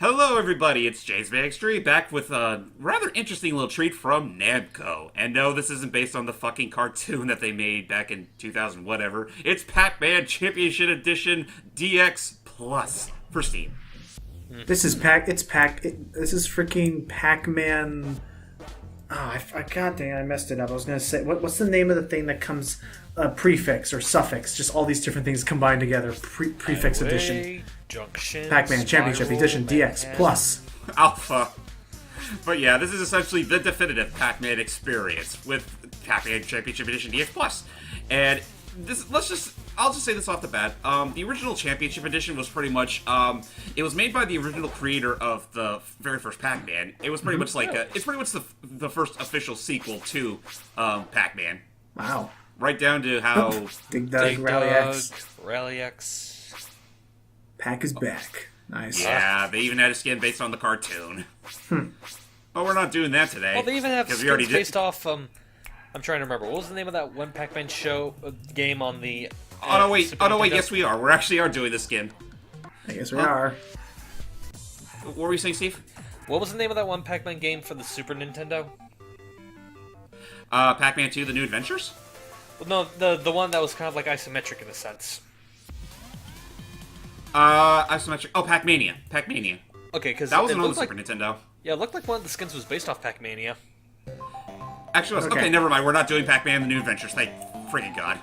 Hello, everybody. It's JamesmanXtreme back with a rather interesting little treat from Namco. And no, this isn't based on the fucking cartoon that they made back in 2000 whatever. It's Pac-Man Championship Edition DX Plus for Steam. This is this is freaking Pac-Man. Oh, God dang, I messed it up. I was gonna say, what's the name of the thing that comes prefix or suffix? Just all these different things combined together. Prefix edition. Junction, Pac-Man Championship Edition DX Plus. Alpha. But yeah, this is essentially the definitive Pac-Man experience with Pac-Man Championship Edition DX Plus. And this, I'll just say this off the bat. The original Championship Edition was pretty much, it was made by the original creator of the very first Pac-Man. It was pretty much like, it's pretty much the first official sequel to Pac-Man. Wow. Right down to how... Dig Dug, Rally X. Pac is back. Nice. Yeah, they even had a skin based on the cartoon. But we're not doing that today. Well, they even have we already skins based off, I'm trying to remember. What was the name of that one Pac-Man show game on the... Oh, no, wait, yes we are. We actually are doing the skin. I guess we are. What were you saying, Steve? What was the name of that one Pac-Man game for the Super Nintendo? Pac-Man 2, The New Adventures? Well, no, the one that was kind of like isometric in a sense. Isometric. Oh, Pac-Mania. Pac-Mania. Okay, because that wasn't on the Super Nintendo. Yeah, it looked like one of the skins was based off Pac-Mania. Actually, okay, never mind. We're not doing Pac-Man: The New Adventures. Thank freaking God.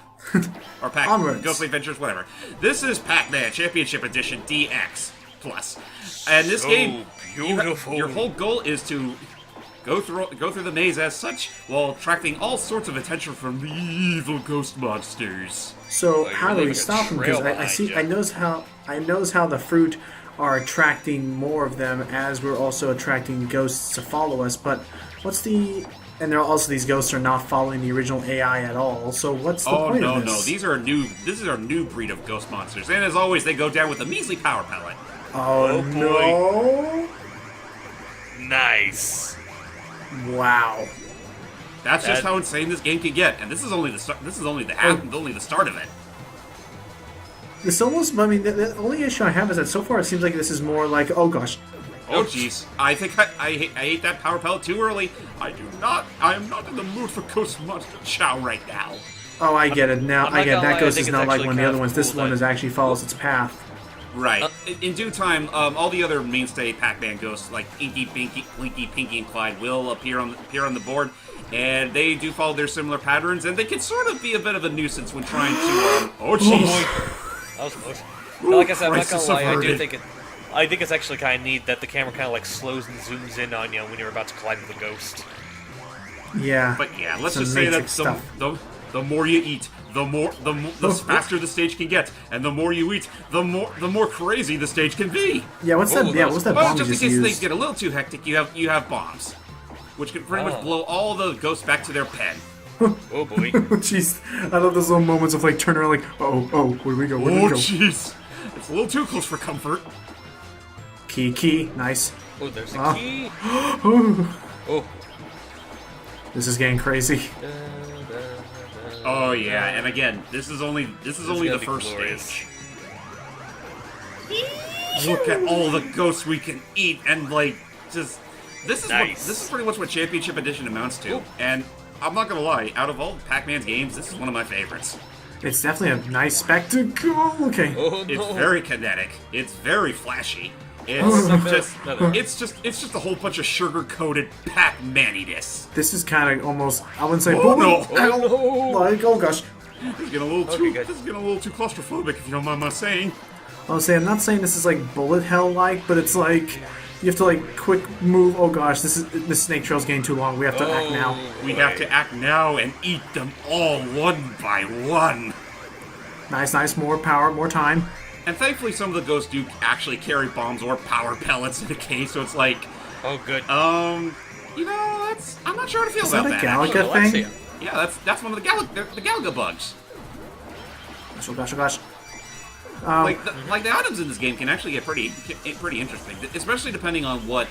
Or Pac-Man, Ghostly Adventures, whatever. This is Pac-Man Championship Edition DX Plus, and this game, beautiful. Your whole goal is to go through the maze as such, while attracting all sorts of attention from the evil ghost monsters. So how do we stop them? Because I notice how the fruit are attracting more of them as we're also attracting ghosts to follow us. But what's the... And there are also, these ghosts are not following the original AI at all. So what's the point of this? No. This is our new breed of ghost monsters. And as always, they go down with a measly power pellet. Oh no! Nice. Wow. That's just how insane this game can get. And this is only the start. This is only the start of it. It's almost... I mean, the only issue I have is that so far it seems like this is more like... Oh gosh. Oh jeez, I think I ate that power pellet too early. I am not in the mood for Ghost Monster Chow right now. Oh, I get it now. I get that ghost is not like one of the other ones. Cool This one is actually follows its path. Right. In due time, all the other mainstay Pac-Man ghosts like Inky, Pinky, Blinky, Pinky, and Clyde will appear on the board, and they do follow their similar patterns, and they can sort of be a bit of a nuisance when trying to. Oh jeez. That was close. Like I said, I'm not gonna lie. I think it's actually kind of neat that the camera kind of like slows and zooms in on you when you're about to collide with a ghost. Yeah. But yeah, let's just say that the more you eat, the faster the stage can get, and the more you eat, the more crazy the stage can be. Yeah, what's that? Yeah, what's that bomb just you in case used? things get a little too hectic, you have bombs, which can pretty much blow all the ghosts back to their pen. Oh boy. Jeez, I love those little moments of like turning around, like, oh, where do we go? Where do we go? Oh jeez, it's a little too close for comfort. Key, nice. Oh, there's a key. Oh. This is getting crazy. Oh yeah, and again, this is only the first stage. Look at all the ghosts we can eat, and like, just this is pretty much what Championship Edition amounts to. And I'm not gonna lie, out of all Pac-Man's games, this is one of my favorites. It's definitely a nice spectacle. Okay. Oh, no. It's very kinetic. It's very flashy. It's just a whole bunch of sugar-coated Pac-Maniness. This is kind of almost, I wouldn't say, like, oh gosh. This is getting a little too claustrophobic, if you don't mind my saying. I'm not saying this is like bullet hell-like, but it's like you have to like quick move. Oh gosh, this snake trail's getting too long. We have to act now. We have to act now and eat them all one by one. Nice, more power, more time. And thankfully, some of the ghosts do actually carry bombs or power pellets in the case, so it's like... Oh, good. I'm not sure how to feel about that. Is that a Galaga thing? Yeah, that's one of the Galaga bugs. Oh gosh. Like the items in this game can actually get pretty interesting, especially depending on what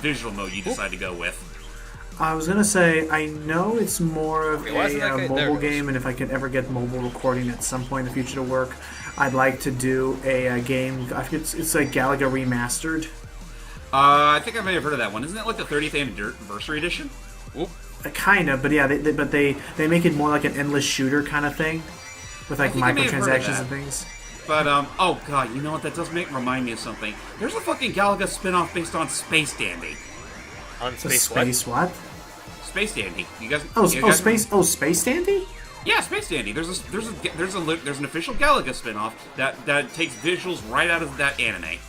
visual mode you decide to go with. I was gonna say, I know it's more of a mobile game, and if I can ever get mobile recording at some point in the future to work, I'd like to do a game. I think it's like Galaga Remastered. I think I may have heard of that one. Isn't that like the 30th anniversary edition? Oop. Kind of, but yeah, they make it more like an endless shooter kind of thing, with like microtransactions and things. But oh god, you know what? That does remind me of something. There's a fucking Galaga spin-off based on Space Dandy. On Space what? Space Dandy. You guys? Space Dandy? Yeah, Space Dandy. There's an official Galaga spin-off that takes visuals right out of that anime.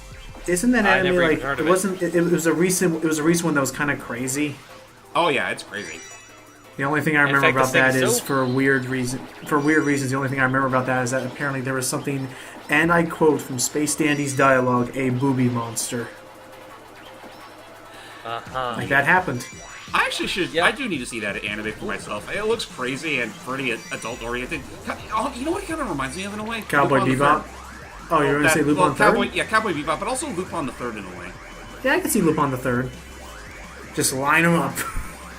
Isn't that anime like it wasn't? It was a recent one that was kind of crazy. Oh yeah, it's crazy. The only thing I remember about that is for weird reasons. The only thing I remember about that is that apparently there was something, and I quote from Space Dandy's dialogue, "a booby monster." Like that happened. I actually should. Yeah. I do need to see that anime for myself. It looks crazy and pretty adult-oriented. You know what it kind of reminds me of in a way? Cowboy Bebop. Oh, you're going to say Lupin the Third? Yeah, Cowboy Bebop, but also Lupin the Third in a way. Yeah, I can see Lupin the Third. Just line them up.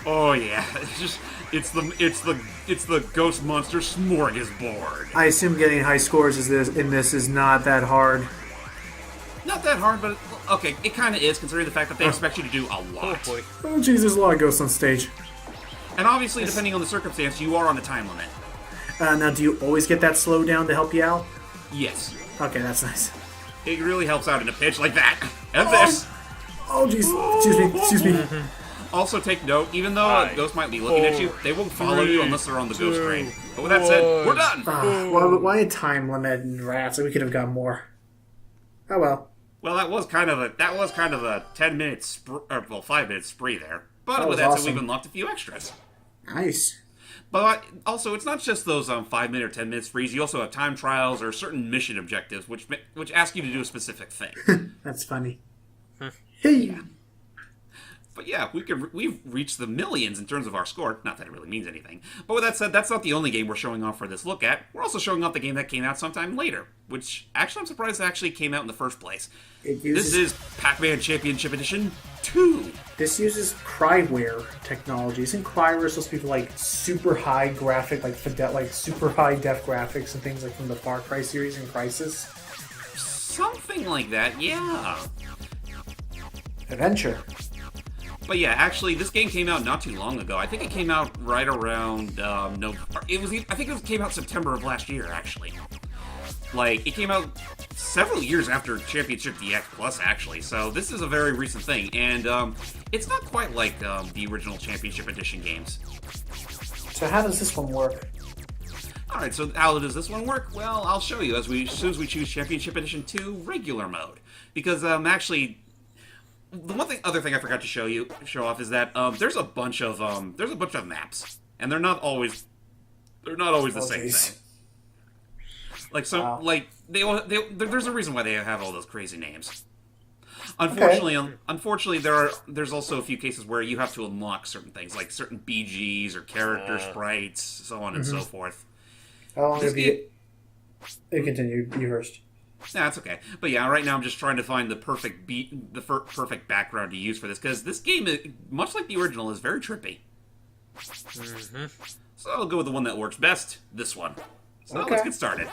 Oh yeah, it's the ghost monster smorgasbord. I assume getting high scores in this is not that hard. Not that hard, but okay, it kind of is considering the fact that they expect you to do a lot. Oh boy. Oh jeez, there's a lot of ghosts on stage. And obviously, depending on the circumstance, you are on a time limit. Now, do you always get that slowdown to help you out? Yes. Okay, that's nice. It really helps out in a pitch like that. And this. Oh jeez, excuse me. Also, take note, even though a ghost might be looking at you, they won't follow you unless they're on the ghost train. But with that said, we're done! Why a time limit and rats? We could have got more. Oh well. Well, that was kind of a 10-minute 5-minute spree there. But with that awesome. said, we've unlocked a few extras. Nice. But also, it's not just those 5-minute or 10-minute sprees. You also have time trials or certain mission objectives, which ask you to do a specific thing. That's funny. Hey. Yeah. But yeah, we've reached the millions in terms of our score. Not that it really means anything. But with that said, that's not the only game we're showing off for this look at. We're also showing off the game that came out sometime later, which actually I'm surprised it actually came out in the first place. This is Pac-Man Championship Edition 2. This uses Cryware technology. Isn't Cryware supposed to be for like super high graphic, like super high def graphics and things like from the Far Cry series and Crysis? Something like that, yeah. Adventure. But yeah, actually, this game came out not too long ago. I think it came out right around it came out September of last year. Actually, like it came out several years after Championship DX Plus. Actually, so this is a very recent thing, and it's not quite like the original Championship Edition games. So how does this one work? All right, so how does this one work? Well, I'll show you as soon as we choose Championship Edition 2 regular mode, because actually. The other thing I forgot to show off is that there's a bunch of maps, and they're not always the same thing. Like there's a reason why they have all those crazy names. Unfortunately, there's also a few cases where you have to unlock certain things, like certain BGs or character sprites, so on and so forth. How long have you continue? You first. Nah, that's okay. But yeah, right now I'm just trying to find the perfect perfect background to use for this, because this game, much like the original, is very trippy. Mm-hmm. So I'll go with the one that works best, this one. So let's get started.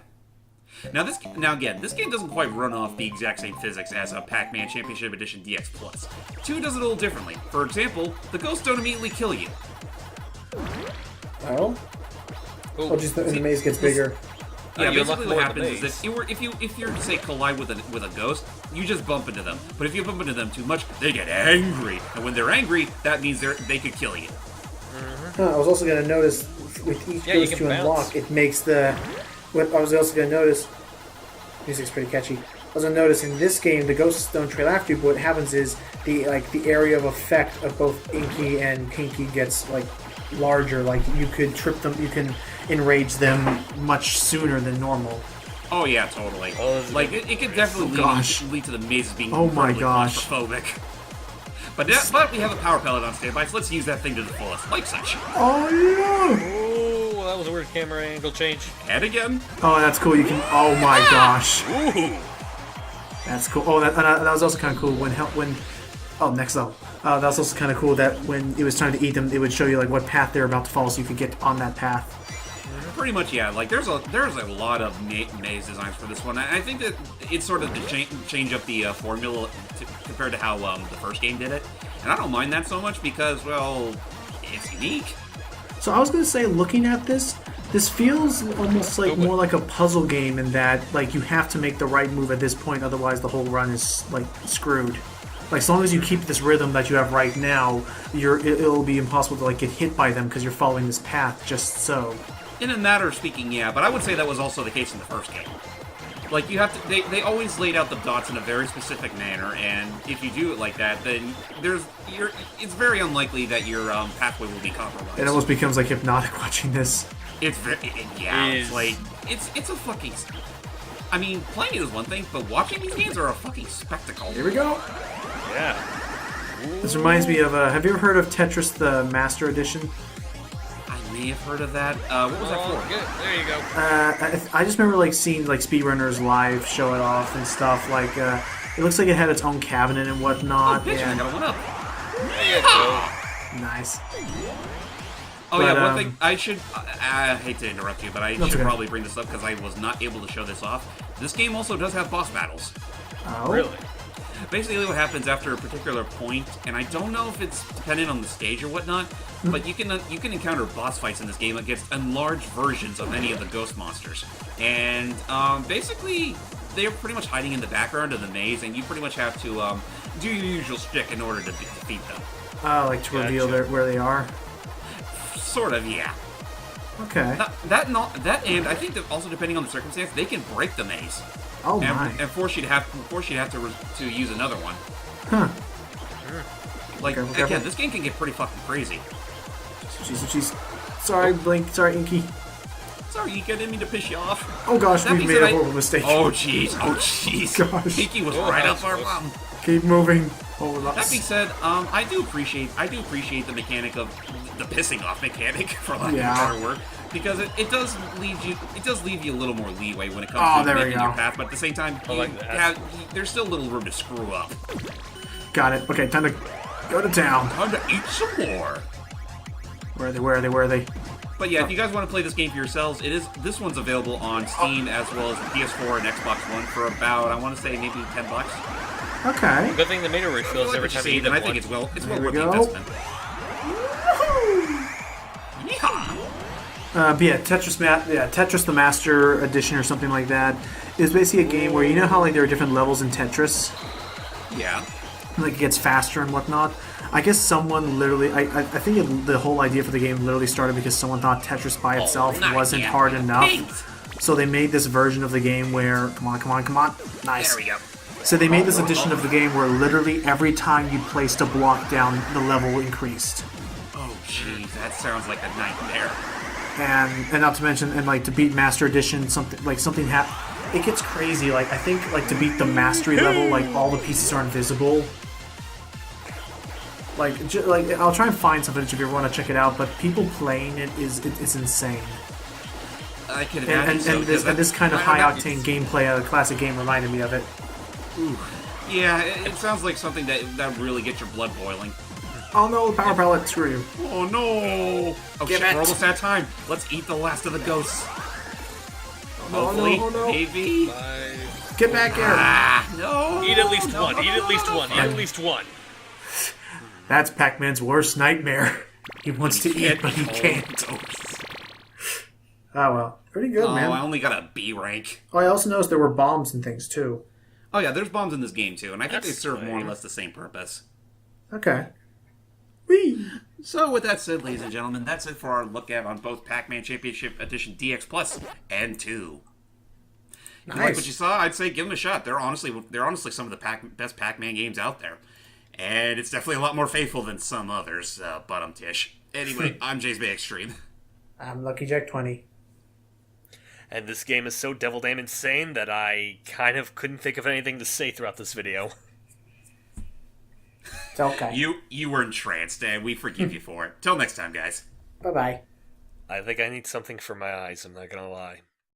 Now again, this game doesn't quite run off the exact same physics as a Pac-Man Championship Edition DX Plus. 2 does it a little differently. For example, the ghosts don't immediately kill you. Oh? Oh, just the maze gets bigger. Yeah, basically what happens is that if you say collide with a ghost, you just bump into them. But if you bump into them too much, they get angry, and when they're angry, that means they could kill you. I was also going to notice with each ghost you unlock, it makes the. What I was also going to notice, music's pretty catchy. I was going to notice in this game, the ghosts don't trail after you. But what happens is the area of effect of both Inky and Pinky gets larger. Like you could trip them, you can enrage them much sooner than normal. Oh yeah, totally. It could definitely lead to the mazes being claustrophobic. But we have a power pellet on standby, so let's use that thing to the fullest, like such. Oh yeah! Oh, that was a weird camera angle change. And again. Oh, that's cool. You can. Oh my gosh. Ooh. That's cool. Oh, that was also kind of cool when. Oh, next level. That was also kind of cool that when it was time to eat them, it would show you what path they're about to follow, so you could get on that path. Pretty much, yeah. Like, there's a lot of maze designs for this one. I think that it's sort of to change up the formula compared to how the first game did it. And I don't mind that so much because, well, it's unique. So I was going to say, looking at this feels almost like more like a puzzle game in that, like, you have to make the right move at this point, otherwise the whole run is, like, screwed. Like, as long as you keep this rhythm that you have right now, it'll be impossible to, like, get hit by them because you're following this path just so. In a matter of speaking, yeah, but I would say that was also the case in the first game. Like, you have to, they always laid out the dots in a very specific manner, and if you do it like that, then it's very unlikely that your pathway will be compromised. It almost becomes, like, hypnotic watching this. It's like, it's a fucking... I mean, playing it is one thing, but watching these games are a fucking spectacle. Here we go. Yeah. This reminds me of, have you ever heard of Tetris the Master Edition? I may have heard of that. What was that for? Good. There you go. I just remember, like, seeing, like, speedrunners live show it off and stuff. Like, it looks like it had its own cabinet and whatnot. Oh, bitch, I got one up. There you go. Nice. Oh, yeah, one thing, I hate to interrupt you, but I should okay. probably bring this up because I was not able to show this off. This game also does have boss battles. Oh? Really? Basically what happens after a particular point, and I don't know if it's dependent on the stage or whatnot, but you can encounter boss fights in this game against enlarged versions of any of the ghost monsters. And basically, they're pretty much hiding in the background of the maze, and you pretty much have to do your usual shtick in order to defeat them. Oh, like to reveal where they are? Sort of, yeah. Okay. That and I think that also depending on the circumstance, they can break the maze. Oh my! And force you to have to use another one. Huh. Like careful. again, this game can get pretty fucking crazy. Jeez. Sorry, Blink. Sorry, Inky. Sorry, Inky, I didn't mean to piss you off. Oh gosh, That we've being made a said, horrible mistake. Oh jeez. Gosh. Inky was right up our bum. Keep moving. That being said, I do appreciate the mechanic of the pissing off mechanic, for lack of better word, because it does leave you a little more leeway when it comes to making your path, but at the same time, there's still a little room to screw up. Got it. Okay, time to go to town. Time to eat some more. Where are they? But yeah, if you guys want to play this game for yourselves, this one's available on Steam as well as the PS4 and Xbox One for about, I want to say, maybe $10. Okay. Good thing the meter refills every time you eat then I one. think it's well worth the investment. But yeah, Tetris the Master Edition or something like that is basically a game where, you know how, like, there are different levels in Tetris? Yeah. Like, it gets faster and whatnot. I guess someone literally, I think the whole idea for the game literally started because someone thought Tetris by itself wasn't hard enough. So they made this version of the game where, come on, nice. There we go. So they made this edition of the game where literally every time you placed a block down, the level increased. Oh jeez, that sounds like a nightmare. And not to mention, and like to beat Master Edition, it gets crazy. Like, I think, like, to beat the mastery level, like, all the pieces are invisible. Like I'll try and find some footage if you ever want to check it out. But people playing it it's insane. I can imagine. And this kind of high octane gameplay of a classic game reminded me of it. Ooh. Yeah, it sounds like something that really gets your blood boiling. Oh no, the power pellet, screw you. Oh no! Oh shit, we're almost out of time. Let's eat the last of the ghosts. Hopefully, maybe. Get back here! No! Eat at least one. Eat at least one. That's Pac-Man's worst nightmare. He wants to eat, but he can't. Oh well, pretty good, man. I only got a B rank. Oh, I also noticed there were bombs and things too. Oh yeah, there's bombs in this game too, and I think they serve more or less the same purpose. Okay. Whee! So with that said, ladies and gentlemen, that's it for our look at on both Pac-Man Championship Edition DX Plus and 2. If you like what you saw, I'd say give them a shot. They're honestly some of the best Pac-Man games out there. And it's definitely a lot more faithful than some others, but I'm Tish. Anyway, I'm JamesmanXtreme. I'm Lucky Jack 20. And this game is so devil damn insane that I kind of couldn't think of anything to say throughout this video. It's okay. You were entranced, and we forgive you for it. Till next time, guys. Bye-bye. I think I need something for my eyes, I'm not gonna lie.